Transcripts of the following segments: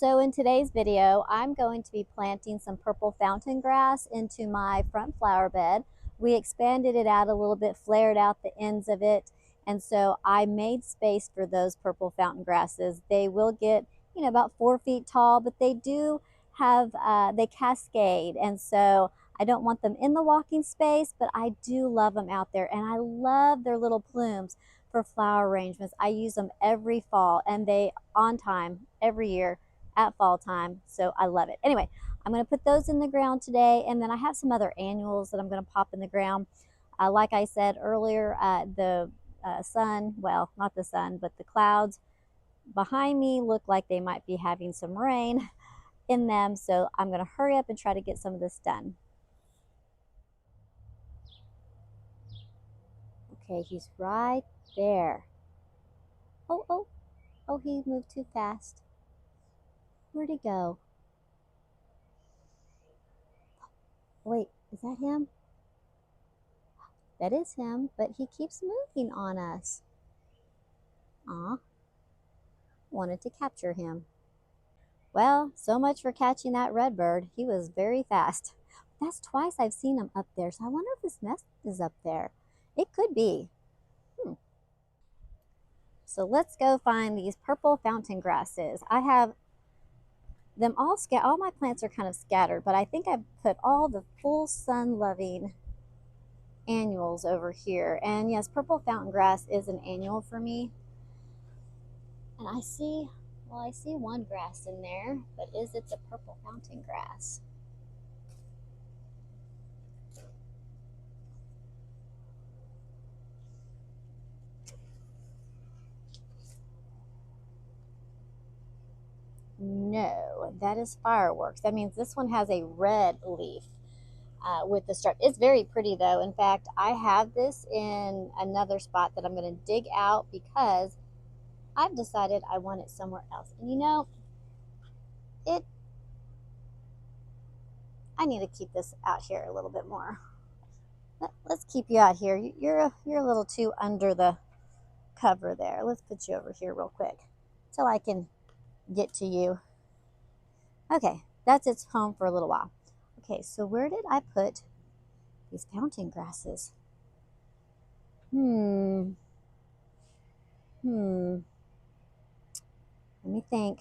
So in today's video, I'm going to be planting some purple fountain grass into my front flower bed. We expanded it out a little bit, flared out the ends of it, and so I made space for those purple fountain grasses. They will get, about 4 feet tall, but they do have, they cascade, and so I don't want them in the walking space, but I do love them out there, and I love their little plumes for flower arrangements. I use them every fall, and they on time every year at fall time, so I love it. Anyway, I'm going to put those in the ground today, and then I have some other annuals that I'm going to pop in the ground. Like I said earlier, the sun, well, not the sun, but the clouds behind me look like they might be having some rain in them, so I'm going to hurry up and try to get some of this done. Okay, he's right there. Oh, he moved too fast. Where'd he go? Wait, is that him? That is him, but he keeps moving on us. Aw, wanted to capture him. Well, so much for catching that redbird. He was very fast. That's twice I've seen him up there, so I wonder if his nest is up there. It could be. So let's go find these purple fountain grasses. I have them all all my plants are kind of scattered, but I think I've put all the full sun loving annuals over here. And yes, purple fountain grass is an annual for me. And I see one grass in there, but is it the purple fountain grass? No, that is fireworks. That means this one has a red leaf with the stripe. It's very pretty though. In fact, I have this in another spot that I'm going to dig out because I've decided I want it somewhere else. And I need to keep this out here a little bit more. Let's keep you out here. You're a little too under the cover there. Let's put you over here real quick till I can get to you. Okay, that's its home for a little while. Okay, so where did I put these fountain grasses? Let me think.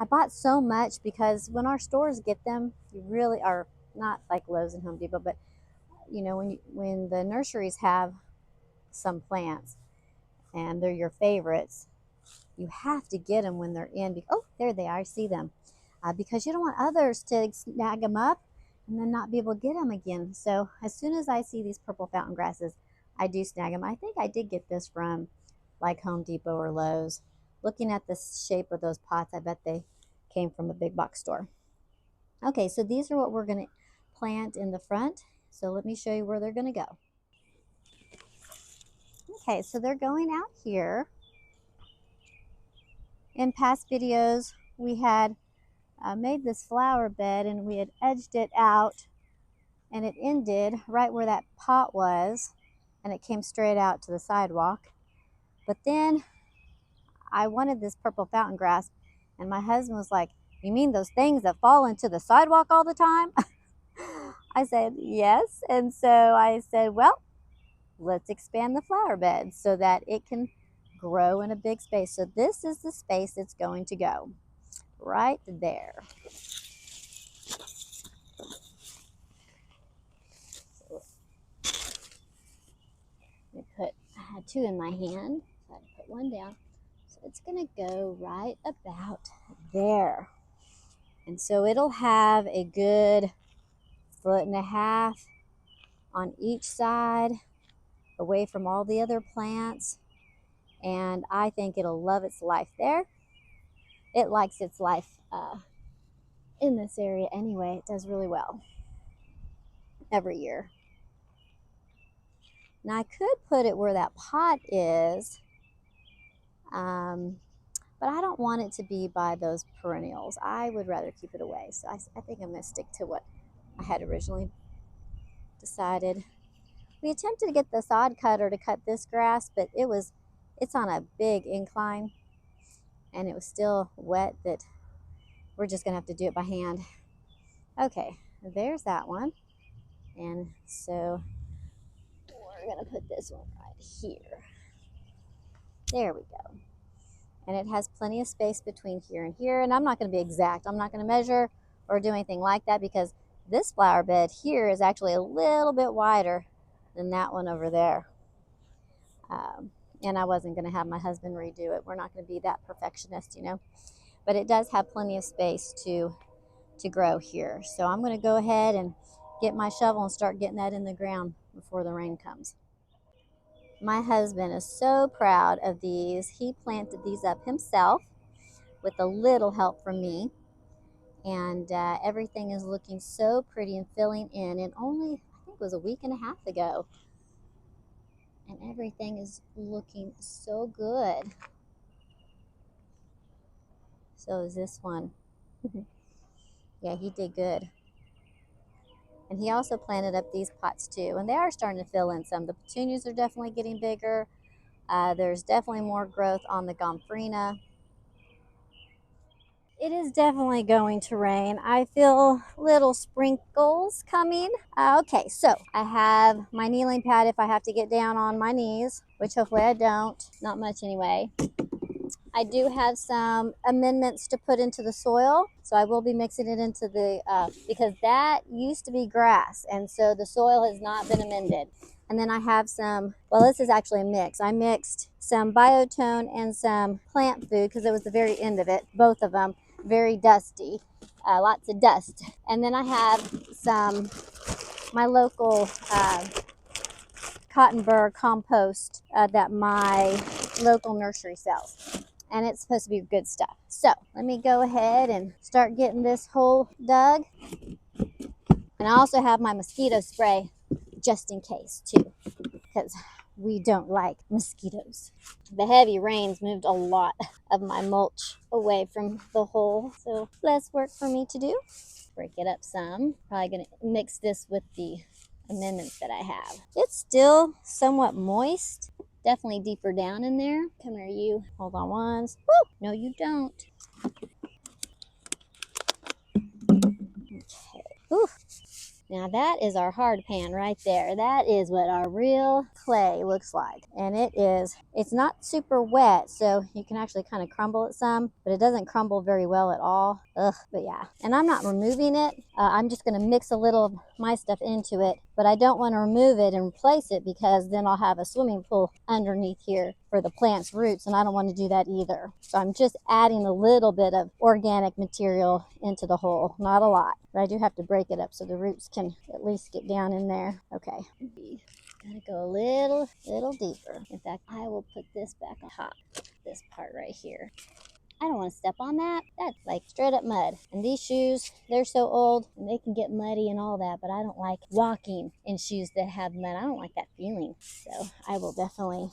I bought so much because when our stores get them, you really are not like Lowe's and Home Depot, but when the nurseries have some plants and they're your favorites, you have to get them when they're in. Oh, there they are. I see them. Because you don't want others to snag them up and then not be able to get them again. So as soon as I see these purple fountain grasses, I do snag them. I think I did get this from like Home Depot or Lowe's. Looking at the shape of those pots, I bet they came from a big box store. Okay, so these are what we're going to plant in the front. So let me show you where they're going to go. Okay, so they're going out here. In past videos, we had made this flower bed and we had edged it out and it ended right where that pot was and it came straight out to the sidewalk. But then I wanted this purple fountain grass and my husband was like, "You mean those things that fall into the sidewalk all the time?" I said, "Yes." And so I said, "Well, let's expand the flower bed so that it can grow in a big space." So this is the space it's going to go, right there. I had two in my hand, so I had to put one down. So it's going to go right about there. And so it'll have a good 1.5 feet on each side, away from all the other plants. And I think it'll love its life there. It likes its life in this area anyway. It does really well every year. Now I could put it where that pot is, but I don't want it to be by those perennials. I would rather keep it away. So I think I'm going to stick to what I had originally decided. We attempted to get the sod cutter to cut this grass, but it's on a big incline and it was still wet that we're just gonna have to do it by hand. Okay, there's that one. And so we're gonna put this one right here. There we go. And it has plenty of space between here and here. And I'm not gonna be exact. I'm not gonna measure or do anything like that because this flower bed here is actually a little bit wider than that one over there. And I wasn't gonna have my husband redo it. We're not gonna be that perfectionist, you know. But it does have plenty of space to grow here. So I'm gonna go ahead and get my shovel and start getting that in the ground before the rain comes. My husband is so proud of these. He planted these up himself with a little help from me. And everything is looking so pretty and filling in. And only, I think it was a week and a half ago. And everything is looking so good. So is this one. Yeah, he did good. And he also planted up these pots too. And they are starting to fill in some. The petunias are definitely getting bigger. There's definitely more growth on the gomphrena. It is definitely going to rain. I feel little sprinkles coming. Okay, so I have my kneeling pad if I have to get down on my knees, which hopefully I don't. Not much anyway. I do have some amendments to put into the soil, so I will be mixing it into the, because that used to be grass, and so the soil has not been amended. And then I have some, well, this is actually a mix. I mixed some biotone and some plant food because it was the very end of it, both of them, very dusty, lots of dust. And then I have some, my local cotton burr compost that my local nursery sells. And it's supposed to be good stuff. So let me go ahead and start getting this hole dug. And I also have my mosquito spray just in case too, because we don't like mosquitoes. The heavy rains moved a lot of my mulch away from the hole, so less work for me to do. Break it up some. Probably gonna mix this with the amendments that I have. It's still somewhat moist. Definitely deeper down in there. Come here, you. Hold on once. Woo! No, you don't. Okay. Ooh. Now that is our hard pan right there. That is what our real clay looks like. And it's not super wet, so you can actually kind of crumble it some, but it doesn't crumble very well at all. Ugh, but yeah. And I'm not removing it. I'm just gonna mix a little of my stuff into it, but I don't wanna remove it and replace it because then I'll have a swimming pool underneath here for the plant's roots, and I don't want to do that either. So I'm just adding a little bit of organic material into the hole, not a lot, but I do have to break it up so the roots can at least get down in there. Okay, gotta go a little deeper. In fact, I will put this back on top, this part right here. I don't want to step on that. That's like straight up mud. And these shoes, they're so old and they can get muddy and all that, but I don't like walking in shoes that have mud. I don't like that feeling. So I will definitely,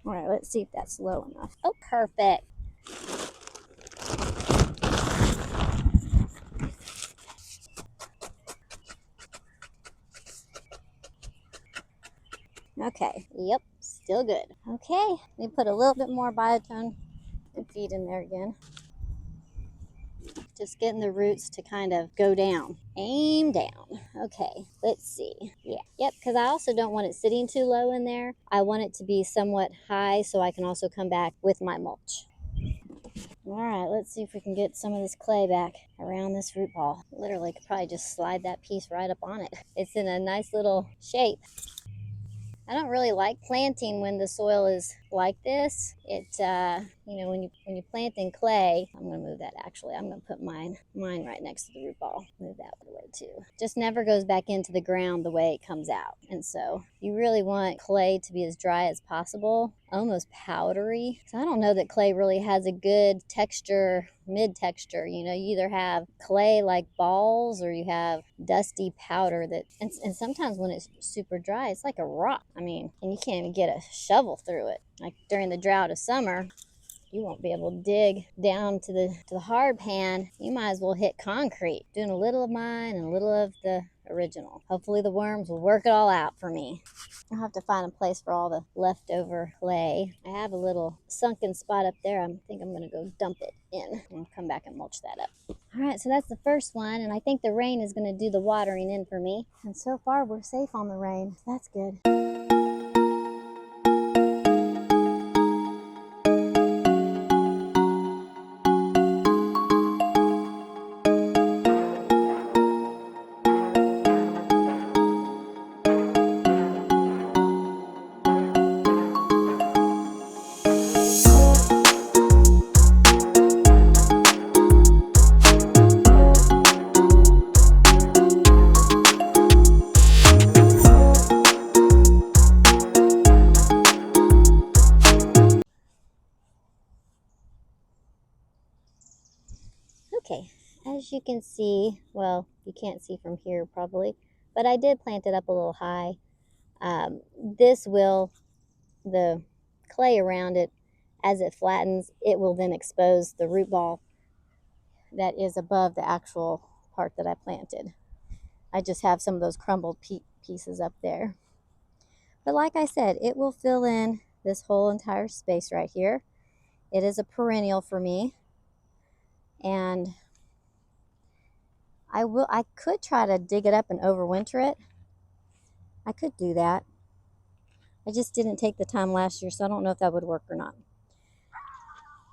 all right, let's see if that's low enough. Oh, perfect. Okay, yep, still good. Okay, let me put a little bit more biotone and feed in there again. Just getting the roots to kind of go down. Aim down. Okay, let's see. Yeah, yep, because I also don't want it sitting too low in there. I want it to be somewhat high so I can also come back with my mulch. All right, let's see if we can get some of this clay back around this root ball. Literally could probably just slide that piece right up on it. It's in a nice little shape. I don't really like planting when the soil is like this. You know, when you plant in clay, I'm gonna move that actually. I'm gonna put mine right next to the root ball. Move that away too. Just never goes back into the ground the way it comes out. And so you really want clay to be as dry as possible, almost powdery. So I don't know that clay really has a good texture, mid texture. You know, you either have clay like balls or you have dusty powder that, and sometimes when it's super dry, it's like a rock. I mean, and you can't even get a shovel through it. Like during the drought of summer, you won't be able to dig down to the hard pan. You might as well hit concrete. Doing a little of mine and a little of the original. Hopefully the worms will work it all out for me. I'll have to find a place for all the leftover clay. I have a little sunken spot up there. I think I'm going to go dump it in and come back and mulch that up. All right, so that's the first one, and I think the rain is going to do the watering in for me. And so far, we're safe on the rain. That's good. Okay, as you can see, well, you can't see from here probably, but I did plant it up a little high. This will, the clay around it, as it flattens, it will then expose the root ball that is above the actual part that I planted. I just have some of those crumbled pieces up there. But like I said, it will fill in this whole entire space right here. It is a perennial for me, and I could try to dig it up and overwinter it. I could do that. I just didn't take the time last year, so I don't know if that would work or not.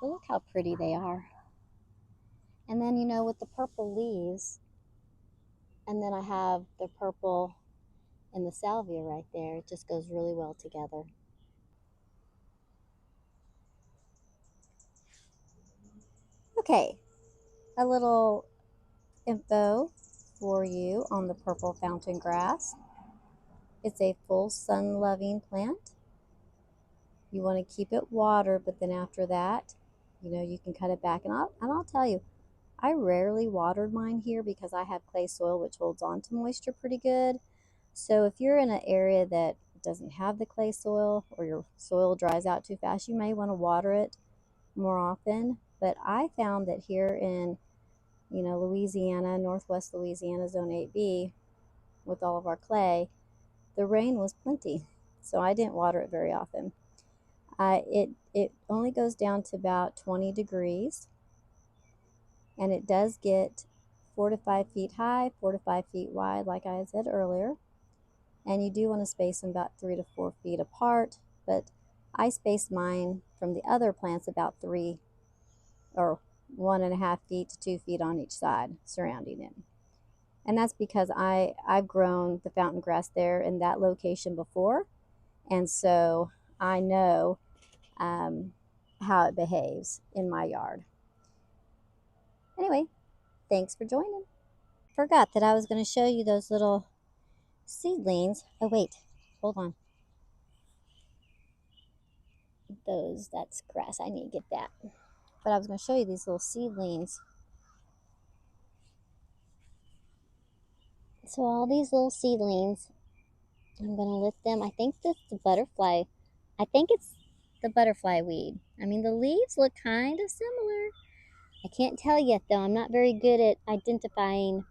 But look how pretty they are. And then, you know, with the purple leaves, and then I have the purple and the salvia right there, it just goes really well together. Okay, a little info for you on the purple fountain grass. It's a full sun-loving plant. You want to keep it watered, but then after that, you know, you can cut it back. And I'll tell you, I rarely watered mine here because I have clay soil which holds on to moisture pretty good. So if you're in an area that doesn't have the clay soil, or your soil dries out too fast, you may want to water it more often. But I found that here in, you know, Louisiana, Northwest Louisiana, Zone 8B, with all of our clay, the rain was plenty. So I didn't water it very often. It only goes down to about 20 degrees, and it does get 4 to 5 feet high, 4 to 5 feet wide, like I said earlier. And you do want to space them about 3 to 4 feet apart, but I spaced mine from the other plants about 3 or 1.5 feet to 2 feet on each side surrounding it. And that's because I've grown the fountain grass there in that location before, and so I know how it behaves in my yard. Anyway, thanks for joining. Forgot that I was going to show you those little seedlings. Oh wait, hold on. That's grass. I need to get that. But I was going to show you these little seedlings. So all these little seedlings, I'm going to lift them. I think that's the butterfly. I think it's the butterfly weed. I mean, the leaves look kind of similar. I can't tell yet, though. I'm not very good at identifying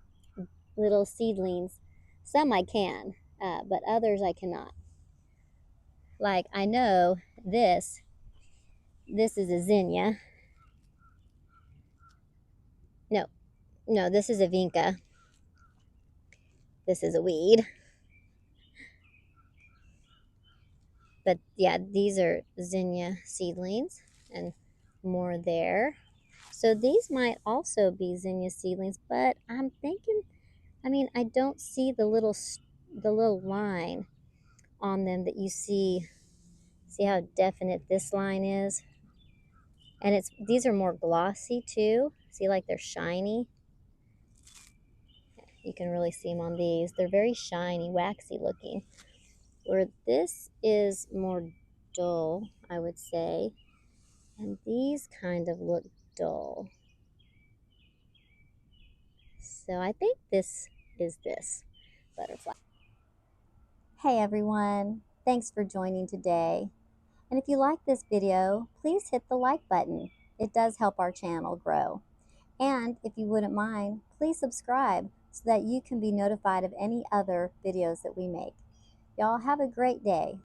little seedlings. Some I can, but others I cannot. Like, I know this is a zinnia. No, this is a vinca. This is a weed. But yeah, these are zinnia seedlings, and more there. So these might also be zinnia seedlings, but I'm thinking, I mean, I don't see the little line on them that you see. See how definite this line is? And these are more glossy too. See, like they're shiny. You can really see them on these. They're very shiny, waxy looking. Where this is more dull, I would say. And these kind of look dull. So I think this is this butterfly. Hey everyone, thanks for joining today. And if you like this video, please hit the like button. It does help our channel grow. And if you wouldn't mind, please subscribe so that you can be notified of any other videos that we make. Y'all have a great day.